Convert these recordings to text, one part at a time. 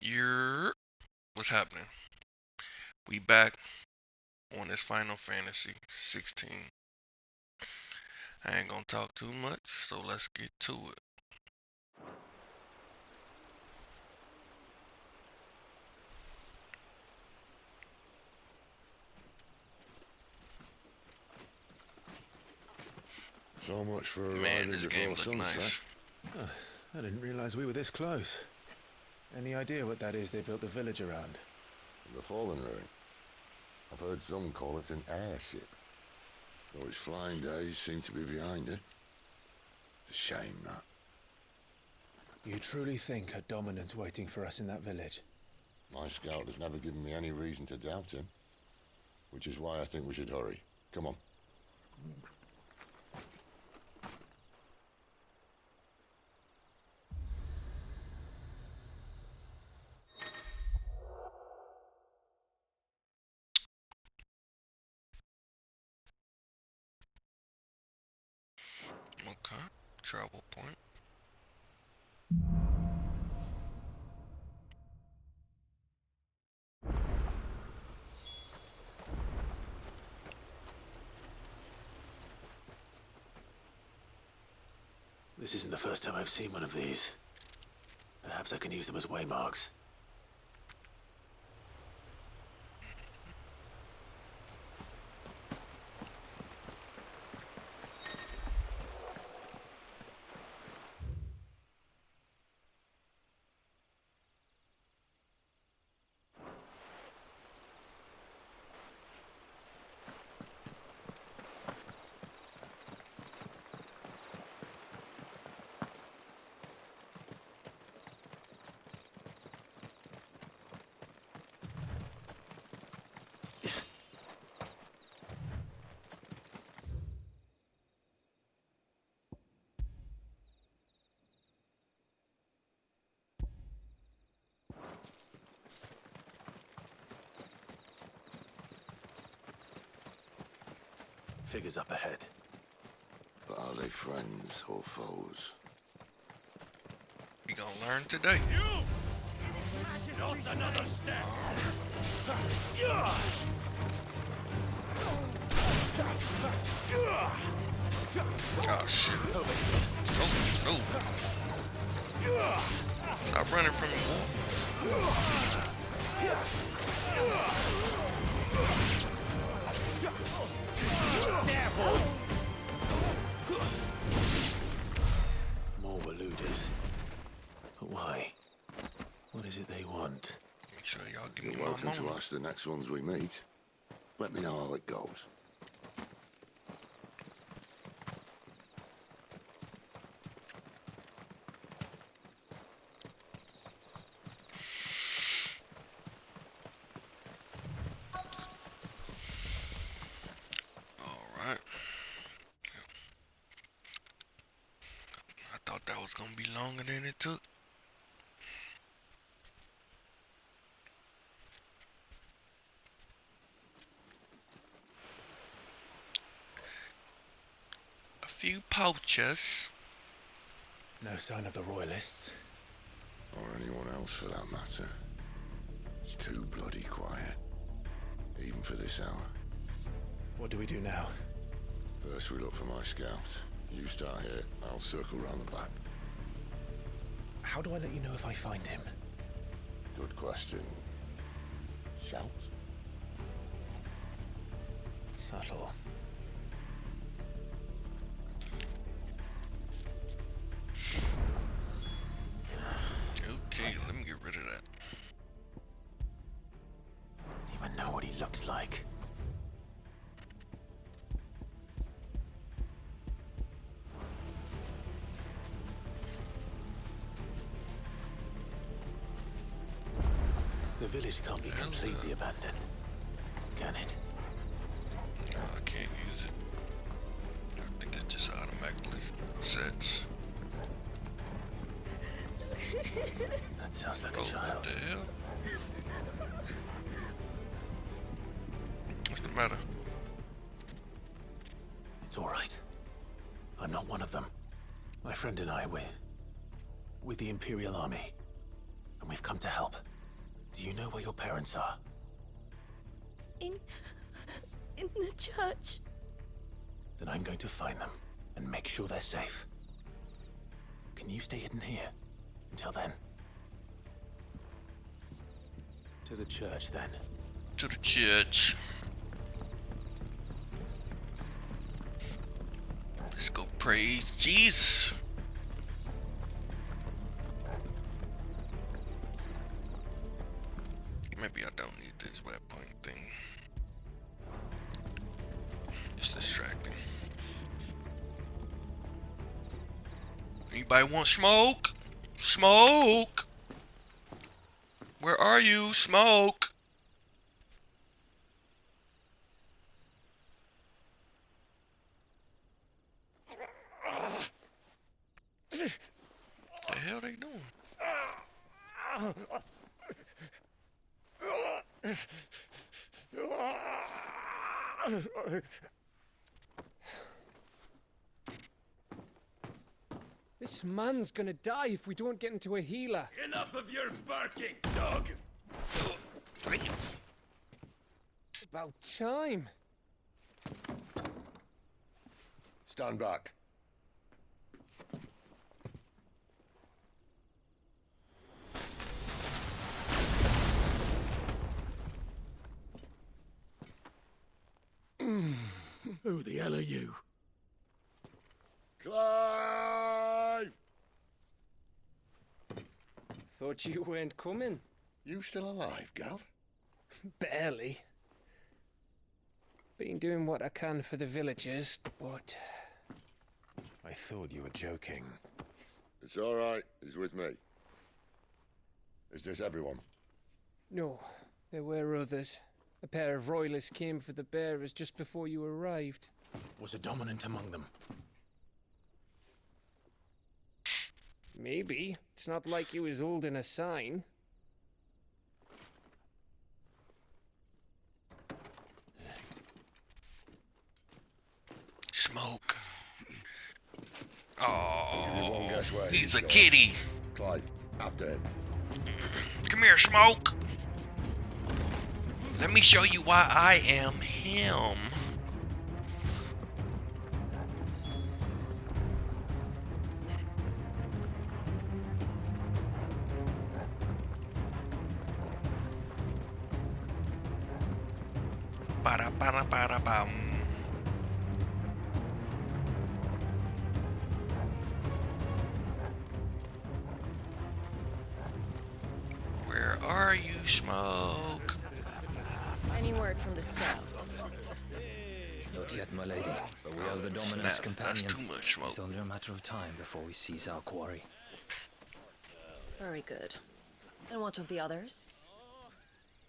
You're what's happening? We back on this Final Fantasy 16. I ain't gonna talk too much, so let's get to it. So much for Man, arriving this game before look sunset. nice. Oh, I didn't realize we were this close. Any idea what that is they built the village around? The Fallen Ruin. I've heard some call it an airship. Though its flying days seem to be behind it. It's a shame, that. You truly think a dominant's waiting for us in that village? My scout has never given me any reason to doubt him. Which is why I think we should hurry. Come on. Okay, travel point. This isn't the first time I've seen one of these. Perhaps I can use them as waymarks. Figures up ahead. But are they friends or foes? We gonna learn today. Not another step! Oh shit. Oh, no. Stop running from me. More Waluders. But why? What is it they want? Make sure y'all give me You're my welcome to moment. ask the next ones we meet. Let me know how it goes. Alright. I thought that was gonna be longer than it took. A few pouches. No sign of the royalists. Or anyone else for that matter. It's too bloody quiet. Even for this hour. What do we do now? First we look for my scout. You start here, I'll circle round the back. How do I let you know if I find him? Good question. Shout? Subtle. Okay, let me get rid of that. Don't even know what he looks like. The village can't be completely abandoned, can it? No, I can't use it. I think it just automatically sets. That sounds like Oh, a what child. the hell? What's the matter? It's all right. I'm not one of them. My friend and I, we're with the Imperial Army, and we've come to help. you know where your parents are? In the church. Then I'm going to find them and make sure they're safe. Can you stay hidden here until then? To the church, then. To the church. Let's go praise Jesus. Maybe I don't need this waypoint thing. It's distracting. Anybody want smoke? Smoke! Where are you? Smoke! The hell they doing? This man's gonna die if we don't get into a healer. Enough of your barking, dog! About time. Stand back. Who the hell are you? Clive! Thought you weren't coming. You still alive, Gav? Barely. Been doing what I can for the villagers, but... I thought you were joking. It's all right. He's with me. Is this everyone? No, there were others. A pair of royalists came for the bearers just before you arrived. Was a dominant among them? Maybe. It's not like he was holding a sign. Smoke. Give you one Oh, guess where he's a going. kitty. Clive, after him. Come here, Smoke. Let me show you why I am him. Para para para bum. Where are you, Smoke? Any word from the scouts? Not yet, my lady. But we are the dominant's Snap, companion. that's too much smoke. It's only a matter of time before we seize our quarry. Very good. And what of the others?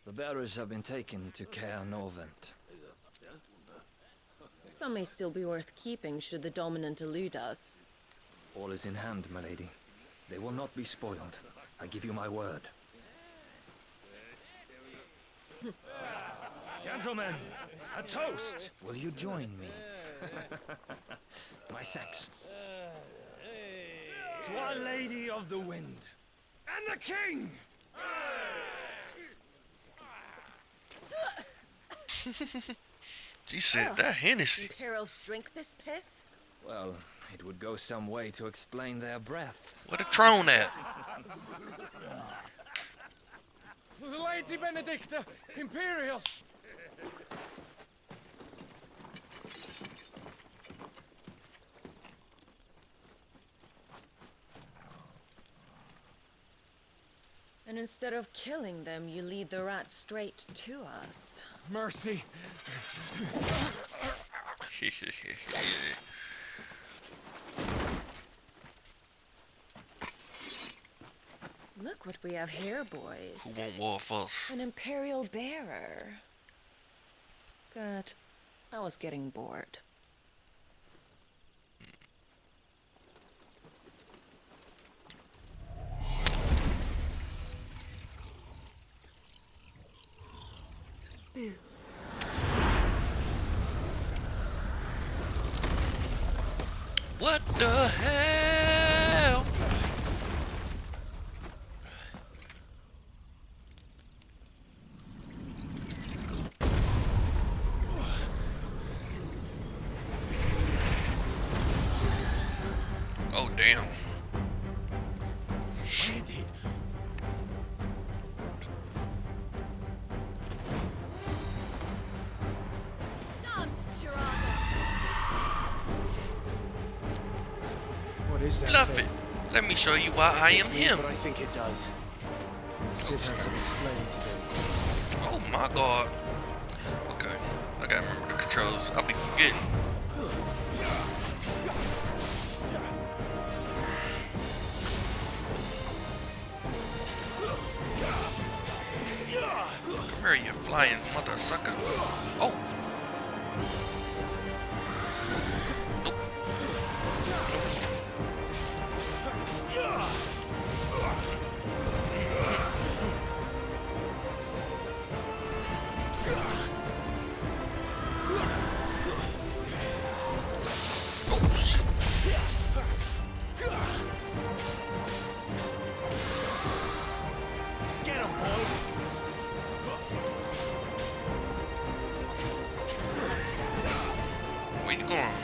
The bearers have been taken to Caer Novent. Some may still be worth keeping should the dominant elude us. All is in hand, my lady. They will not be spoiled. I give you my word. Gentlemen, a toast! Will you join me? My thanks. To Our Lady of the Wind. And the King! She said that Hennessy. Imperials drink this piss? Well, it would go some way to explain their breath. Where the throne at? Lady Benedicta! Imperials! And instead of killing them, you lead the rats straight to us. Mercy! Look what we have here, boys. Who won't war first? An imperial bearer. Good. I was getting bored. Boo. What the hell? Damn. Where did? Dance, Gerardo! What is that Bluff thing? it. Let me show you why I am him. But I think it does. Sid has some explaining to do. Oh my god. Okay. I gotta remember the controls. I'll be forgetting. Come here, you flying mother sucker. Oh. Nope. Oh shit. Get him, boy! Where you going?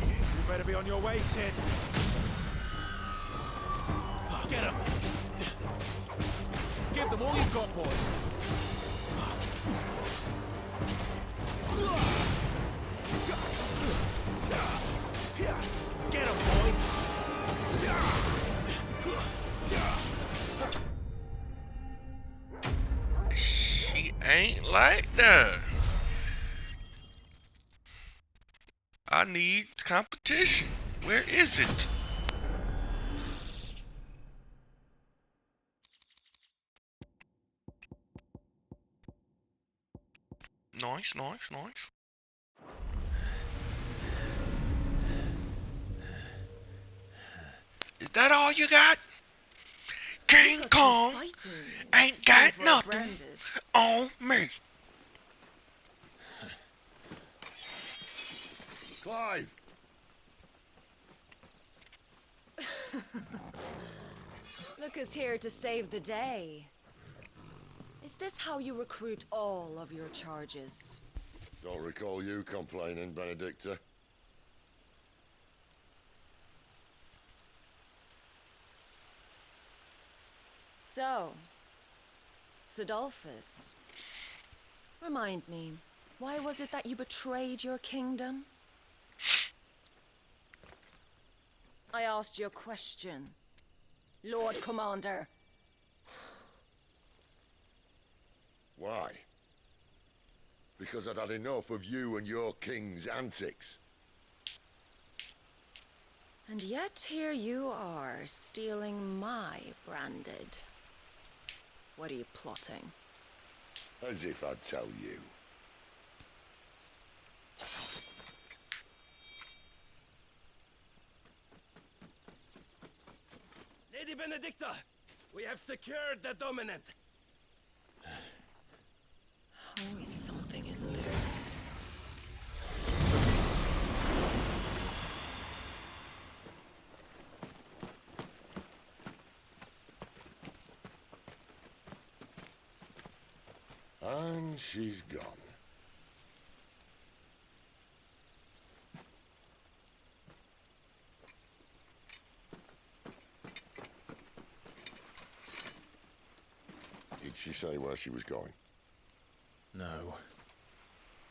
You better be on your way, Sid. Get him! Give them all you've got, boy! Get him, boy! She ain't like that. I need competition. Where is it? Nice, nice, nice. Is that all you got? King Got you Kong fighting ain't got over a nothing branded. on me. Clive! Look who's here to save the day. Is this how you recruit all of your charges? Don't recall you complaining, Benedicta. So, Sidolphus, remind me, why was it that you betrayed your kingdom? I asked you a question, Lord Commander. Why? Because I'd had enough of you and your king's antics. And yet here you are, stealing my branded. What are you plotting? As if I'd tell you. Lady Benedicta, we have secured the dominant. Always something, isn't there? And she's gone. Did she say where she was going? No.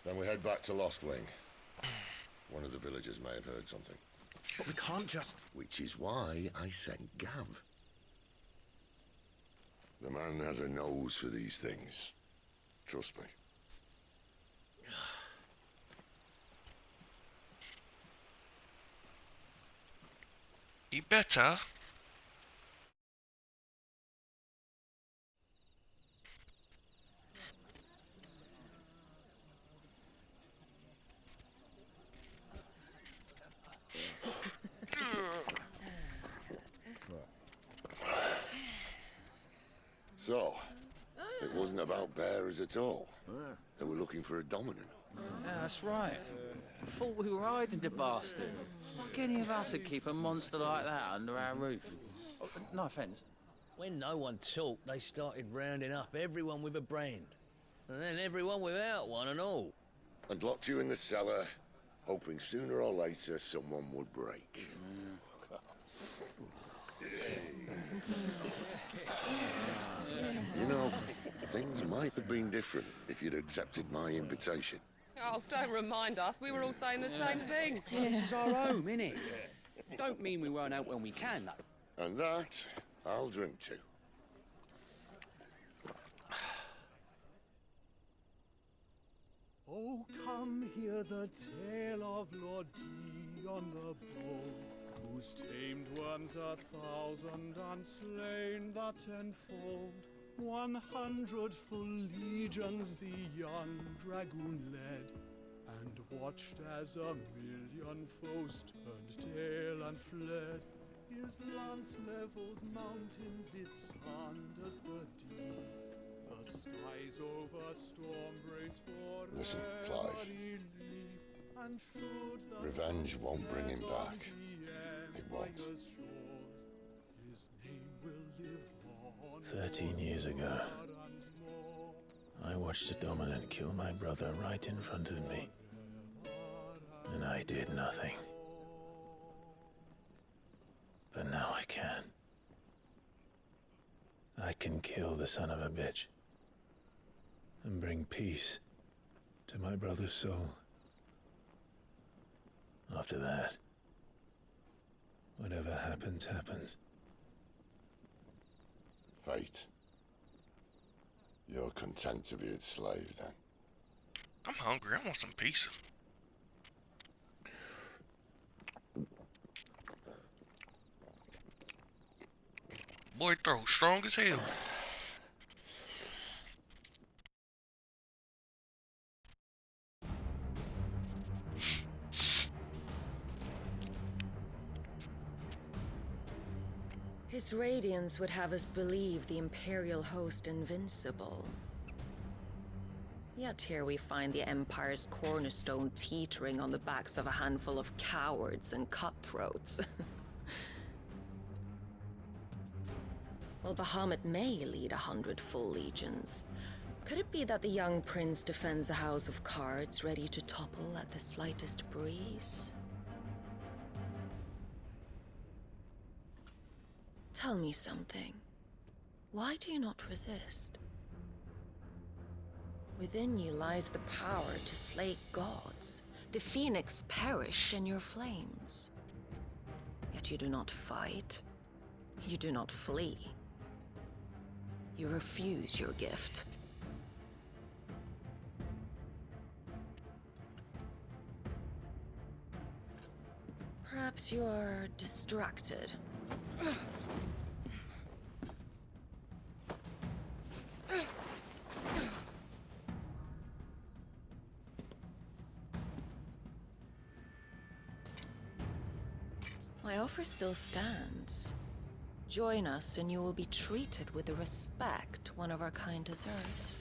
Then we head back to Lost Wing. One of the villagers may have heard something. But we can't just... Which is why I sent Gav. The man has a nose for these things. Trust me. He better. So, it wasn't about bearers at all. They were looking for a dominant. Yeah, that's right. Thought we were hiding the bastard. Like any of us would keep a monster like that under our roof. Oh, no offence. When no one talked, they started rounding up everyone with a brand. And then everyone without one and all. and locked you in the cellar, hoping sooner or later someone would break. You know, things might have been different if you'd accepted my invitation. Oh, don't remind us. We were all saying the same thing. This is our home, innit? Don't mean we won't out when we can, though. And that, I'll drink to. Oh, come hear the tale of Lord Dion the Bold, who's tamed worms 1,000 and slain the 10-fold. 100 full legions the young dragoon led, and watched as 1,000,000 foes turned tail and fled. His lance levels mountains, it sanders the deep. The skies over storm brace for Listen, Clive. and should the Revenge won't bring him back. It won't. His name will live on 13 years ago, I watched a dominant kill my brother right in front of me, and I did nothing. But now I can. I can kill the son of a bitch and bring peace to my brother's soul. After that, whatever happens, happens. Fate. You're content to be its slave, then? I'm hungry. I want some pizza. Boy, throw strong as hell. His radiance would have us believe the Imperial host invincible. Yet here we find the Empire's cornerstone teetering on the backs of a handful of cowards and cutthroats. Well, Bahamut may lead 100 full legions. Could it be that the young prince defends a house of cards ready to topple at the slightest breeze? Tell me something. Why do you not resist? Within you lies the power to slay gods. The phoenix perished in your flames. Yet you do not fight. You do not flee. You refuse your gift. Perhaps you are distracted. My offer still stands. Join us and you will be treated with the respect one of our kind deserves.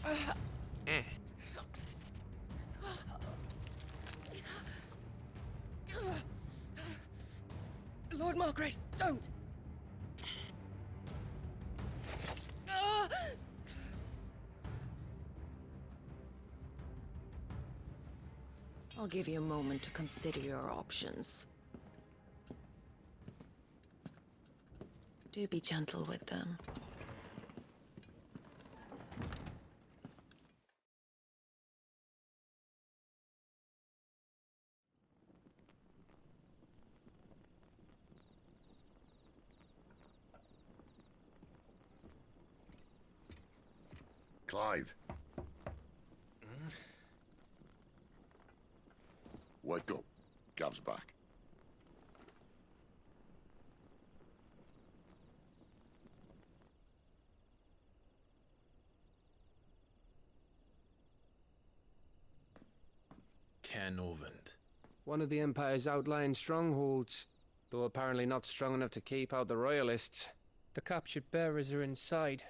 Lord Margrace, don't! I'll give you a moment to consider your options. Do be gentle with them. Clive. Wake up. Gav's back. Canovant. One of the Empire's outlying strongholds, though apparently not strong enough to keep out the Royalists. The captured bearers are inside.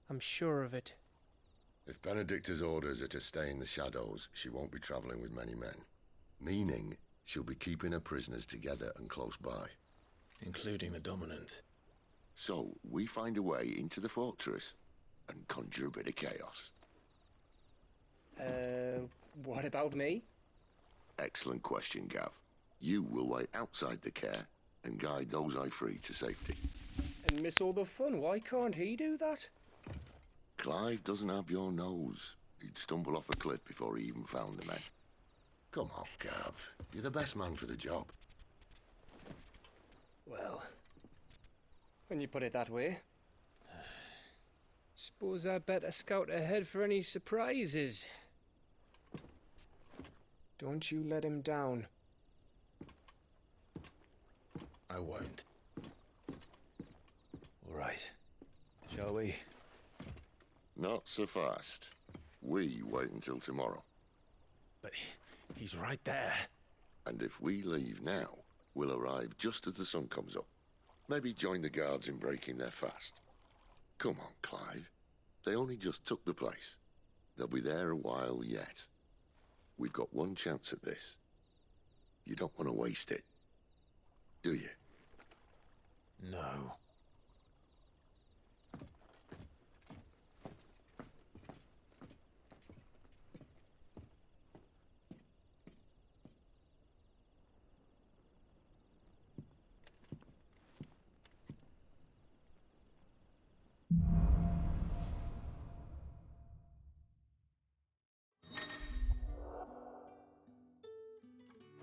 I'm sure of it. If Benedicta's orders are to stay in the shadows, she won't be traveling with many men. Meaning, she'll be keeping her prisoners together and close by. Including the Dominant. So, we find a way into the fortress and conjure a bit of chaos. What about me? Excellent question, Gav. You will wait outside the care and guide those I free to safety. And miss all the fun. Why can't he do that? Clive doesn't have your nose. He'd stumble off a cliff before he even found the men. Come on, Gav. You're the best man for the job. Well, when you put it that way. Suppose I'd better scout ahead for any surprises. Don't you let him down. I won't. All right. Shall we? Not so fast. We wait until tomorrow. But he's right there. And if we leave now, we'll arrive just as the sun comes up. Maybe join the guards in breaking their fast. Come on, Clive. They only just took the place. They'll be there a while yet. We've got one chance at this. You don't want to waste it, do you? No.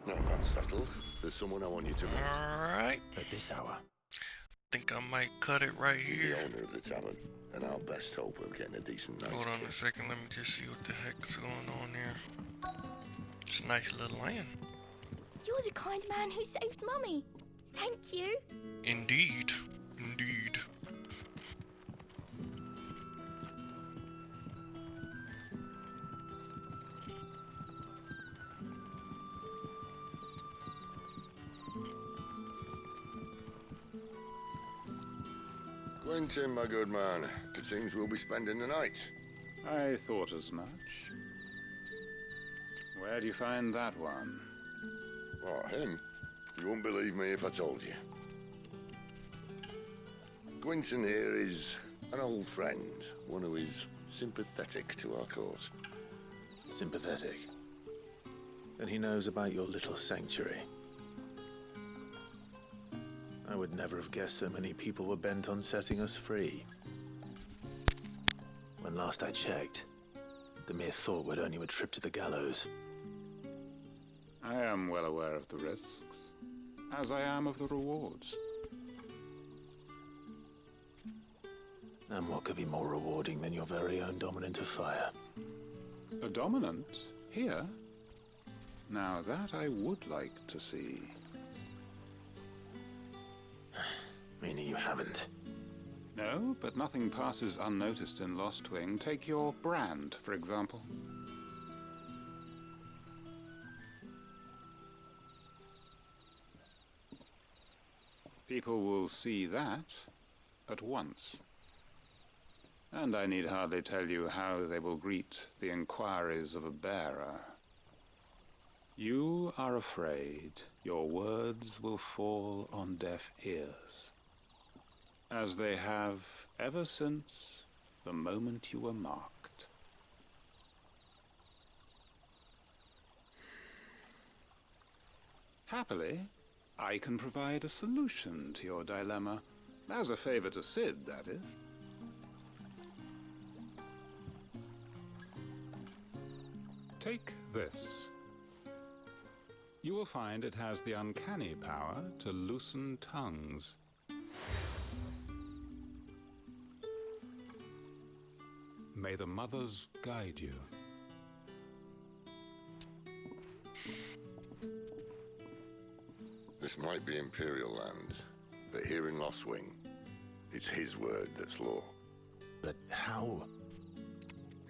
No, that's settled. There's someone I want you to meet. Alright. At this hour. Think I might cut it right He's here. the owner of the tavern, and our best hope of getting a decent night's Hold on sleep. a second, let me just see what the heck's going on here. It's a nice little land. You're the kind man who saved Mummy. Thank you. Indeed. Indeed. Quentin, my good man. It seems we'll be spending the night. I thought as much. Where do you find that one? Oh, him? You wouldn't believe me if I told you. Quentin here is an old friend, one who is sympathetic to our cause. Sympathetic. And he knows about your little sanctuary. I would never have guessed so many people were bent on setting us free. When last I checked, the mere thought would earn you a trip to the gallows. I am well aware of the risks, as I am of the rewards. And what could be more rewarding than your very own dominant of fire? A dominant? Here? Now that I would like to see. Meaning you haven't? No, but nothing passes unnoticed in Lost Wing. Take your brand, for example. People will see that at once. And I need hardly tell you how they will greet the inquiries of a bearer. You are afraid your words will fall on deaf ears, as they have ever since the moment you were marked. Happily, I can provide a solution to your dilemma, as a favor to Sid, that is. Take this. You will find it has the uncanny power to loosen tongues. May the mothers guide you. This might be Imperial land, but here in Lost Wing, it's his word that's law. But how?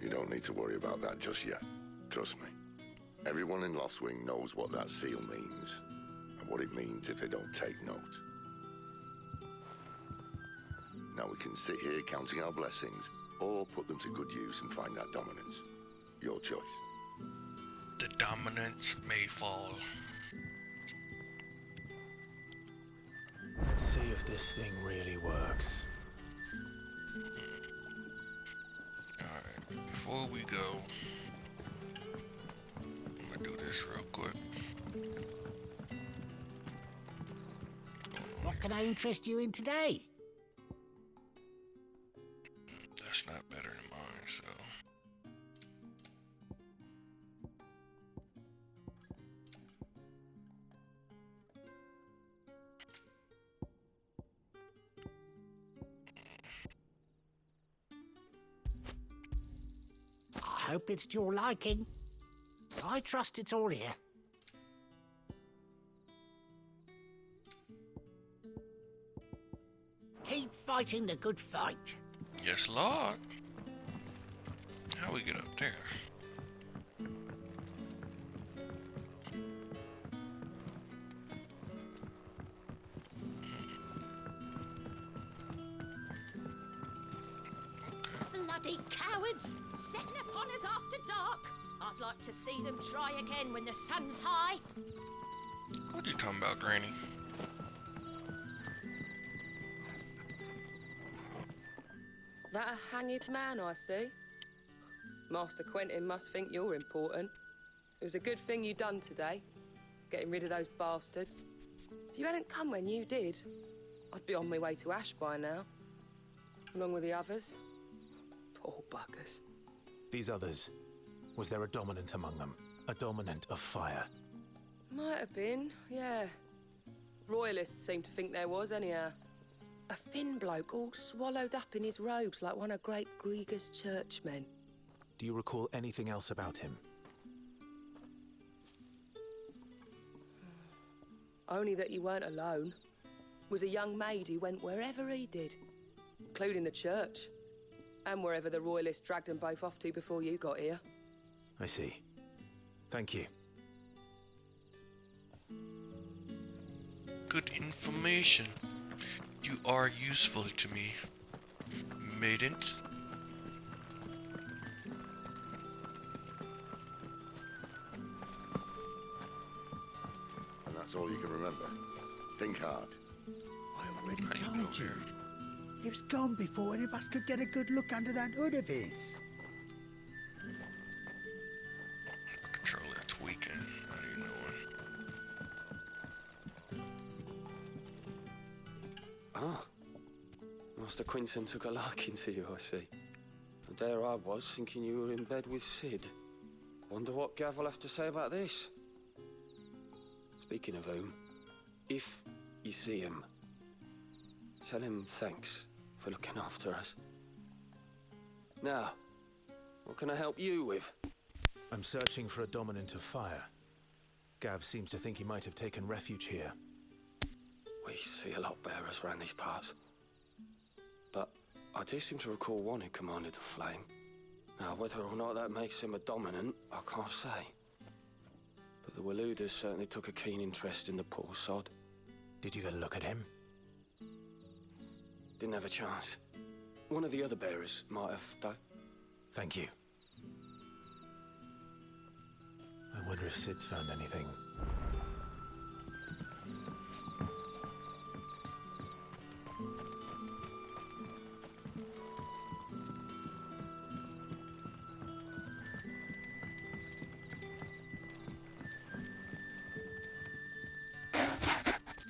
You don't need to worry about that just yet. Trust me. Everyone in Lost Wing knows what that seal means, and what it means if they don't take note. Now we can sit here counting our blessings, or put them to good use and find that dominance. Your choice. The dominance may fall. Let's see if this thing really works. Alright, before we go, do this real quick. What can I interest you in today? That's not better than mine, so. I hope it's to your liking. I trust it's all here. Keep fighting the good fight. Yes, Lord. How we get up there? Bloody cowards! Setting upon us after dark. I'd like to see them try again when the sun's high. What are you talking about, Granny? That a hanged man I see? Master Quentin must think you're important. It was a good thing you done today, getting rid of those bastards. If you hadn't come when you did, I'd be on my way to Ash by now, along with the others. Poor buggers. These others, was there a dominant among them? A dominant of fire? Might have been, yeah. Royalists seem to think there was, anyhow. A thin bloke all swallowed up in his robes like one of Great Gregor's churchmen. Do you recall anything else about him? Only that you weren't alone. Was a young maid who went wherever he did, including the church, and wherever the Royalists dragged them both off to before you got here. I see. Thank you. Good information. You are useful to me, maidens. And that's all you can remember. Think hard. I already told you. He was gone before any of us could get a good look under that hood of his. Controller tweaking. What are you doing? Ah. Master Quinton took a liking to you, I see. And there I was, thinking you were in bed with Sid. Wonder what Gav will have to say about this. Speaking of whom, if you see him, tell him thanks for looking after us. Now, what can I help you with? I'm searching for a dominant of fire. Gav seems to think he might have taken refuge here. We see a lot bearers around these parts. But I do seem to recall one who commanded the flame. Now, whether or not that makes him a dominant, I can't say. But the Waluders certainly took a keen interest in the poor sod. Did you get a look at him? Didn't have a chance. One of the other bearers might have, though. Thank you. I wonder if Sid's found anything.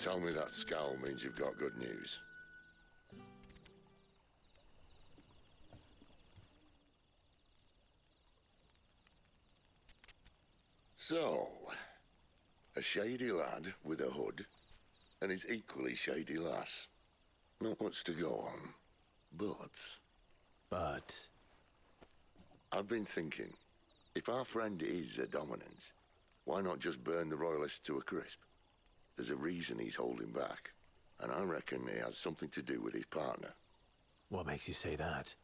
Tell me that scowl means you've got good news. So, a shady lad with a hood, and his equally shady lass. Not much to go on, but... I've been thinking, if our friend is a dominant, why not just burn the Royalists to a crisp? There's a reason he's holding back, and I reckon it has something to do with his partner. What makes you say that?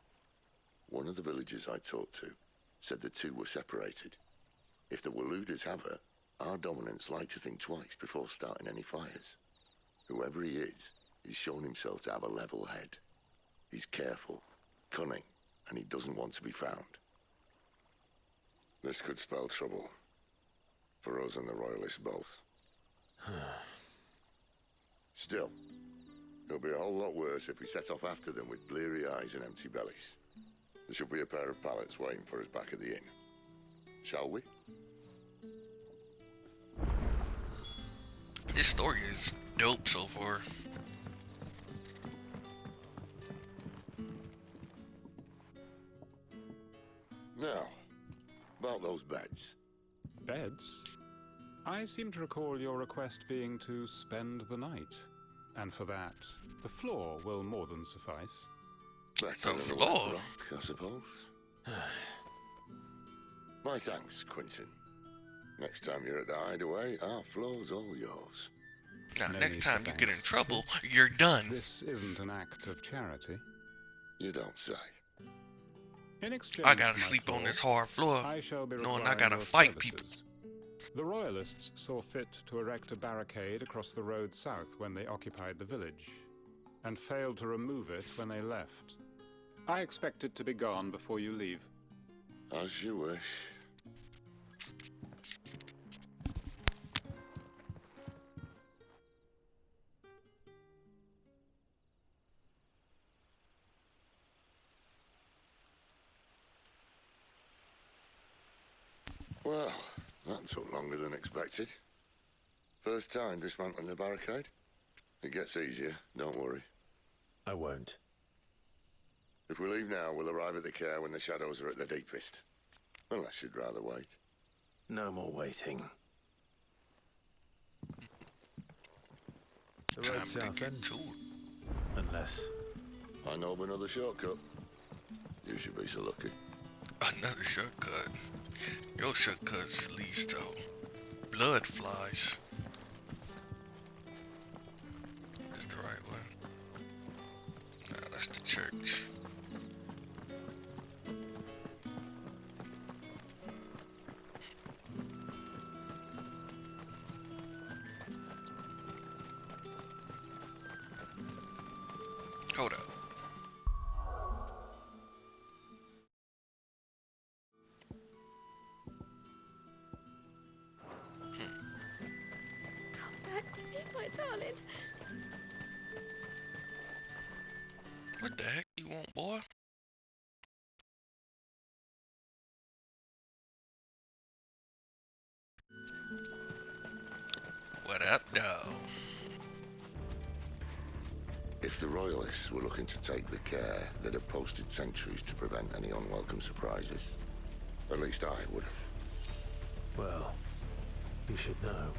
One of the villagers I talked to said the two were separated. If the Waluders have her, our dominants like to think twice before starting any fires. Whoever he is, he's shown himself to have a level head. He's careful, cunning, and he doesn't want to be found. This could spell trouble. For us and the Royalists both. Still, it'll be a whole lot worse if we set off after them with bleary eyes and empty bellies. There should be a pair of pallets waiting for us back at the inn. Shall we? This story is dope so far. Now, about those beds. Beds? I seem to recall your request being to spend the night. And for that, the floor will more than suffice. Better than a wet rock, I suppose. My thanks, Quentin. Next time you're at the hideaway, our floor's all yours. Now, No next need time for you get in thanks. trouble, you're done. This isn't an act of charity. You don't say. In exchange I gotta for my sleep on floor, this hard floor, I shall be knowing I requiring gotta your fight people. services. The Royalists saw fit to erect a barricade across the road south when they occupied the village, and failed to remove it when they left. I expect it to be gone before you leave. As you wish. Well, that took longer than expected. First time dismantling the barricade? It gets easier, don't worry. I won't. If we leave now, we'll arrive at the care when the shadows are at their deepest. Unless you'd rather wait. No more waiting. The road south end. Unless... I know of another shortcut. You should be so lucky. Another shortcut. Your shortcuts leads to blood flies. Is the right way? Nah, that's the church. Hold up. Come back to me, my darling. What the heck you want, boy? What up, dog? If the Royalists were looking to take the care, they'd have posted sentries to prevent any unwelcome surprises. At least I would have. Well, you should know.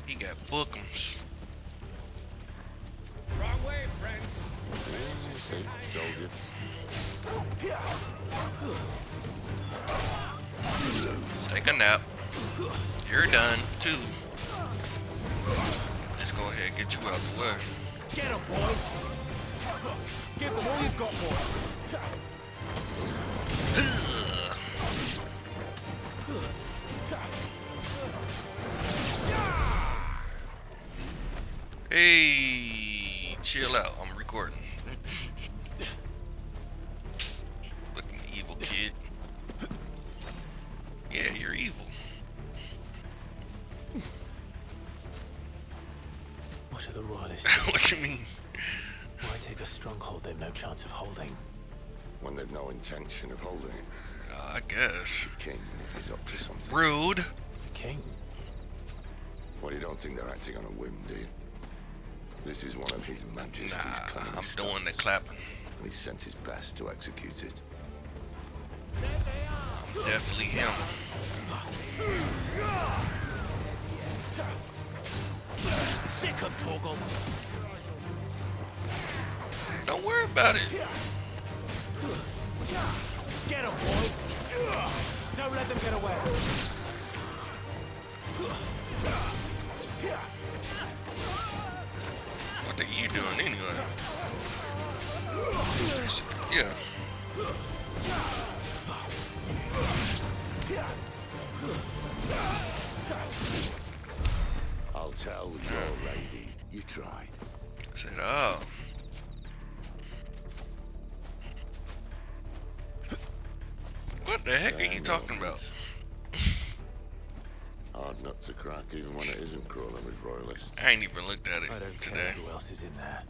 He got bookums. Wrong way, friend. Take a nap. You're done, too. Just go ahead and get you out the way. Get him, boy. Give them all you've got, boy. Hey, chill out. I'm recording. Looking evil, kid. Yeah, you're evil. What are the Royalists? What you mean? Why take a stronghold they've no chance of holding? When they've no intention of holding it. I guess. The king is up to something. Rude. The king? Well, you don't think they're acting on a whim, do you? This is one of his Majesty's cunning I'm doing the stunts, clapping. and he sent his best to execute it. Definitely him. Sick of Torgal. Don't worry about it. Get him, boy. Don't let them get away. What are you doing anyway? Yeah. I'll tell your lady. You try. Said, oh. What the heck are you talking about? Hard nut to crack, even when it isn't crawling with Royalists. I ain't even looked at it I don't today. care who else is in there.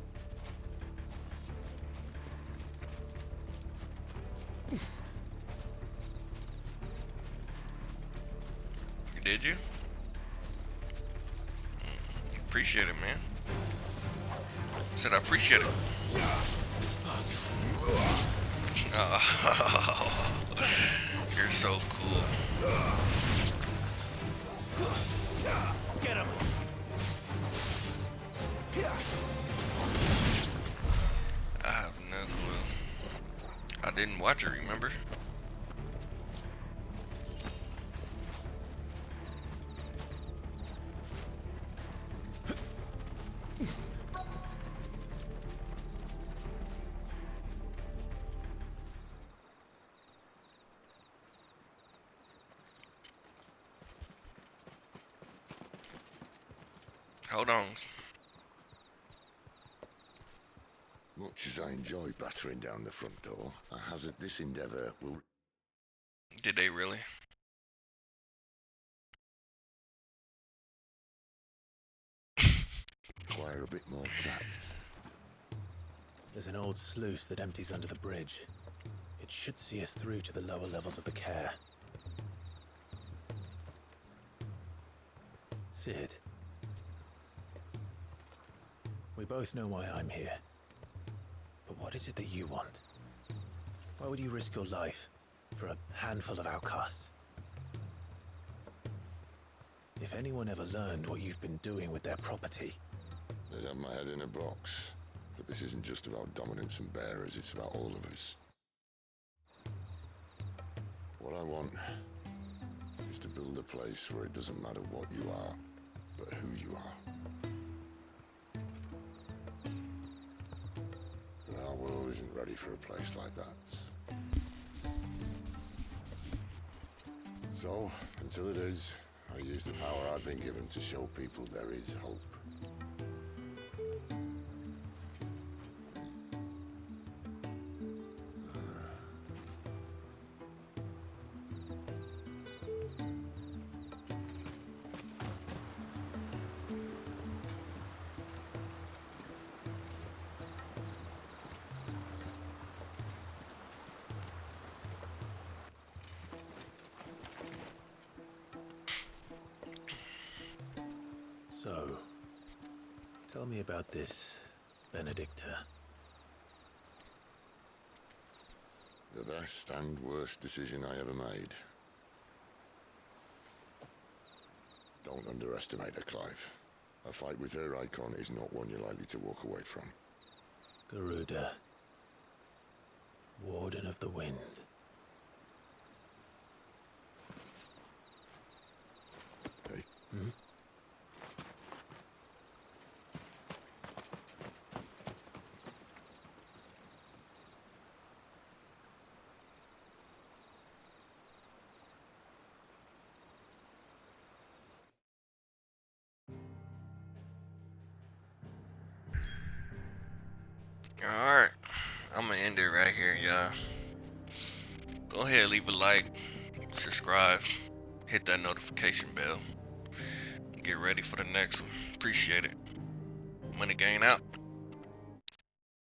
Did you? Appreciate it, man. Said I appreciate it. Oh, you're so cool. Get him! I have no clue. I didn't watch it, remember? Hold on. Much as I enjoy battering down the front door, I hazard this endeavour will... Did they really? require a bit more tact. There's an old sluice that empties under the bridge. It should see us through to the lower levels of the care. Sid. We both know why I'm here. But what is it that you want? Why would you risk your life for a handful of outcasts? If anyone ever learned what you've been doing with their property... They'd have my head in a box. But this isn't just about dominance and bearers, it's about all of us. What I want is to build a place where it doesn't matter what you are, but who you are. But our world isn't ready for a place like that. So, until it is, I use the power I've been given to show people there is hope. So, tell me about this, Benedicta. The best and worst decision I ever made. Don't underestimate her, Clive. A fight with her icon is not one you're likely to walk away from. Garuda. Warden of the Wind. Hey? Hmm? Alright, I'm gonna end it right here, y'all. Go ahead, leave a like, subscribe, hit that notification bell. Get ready for the next one. Appreciate it. Money Gang out.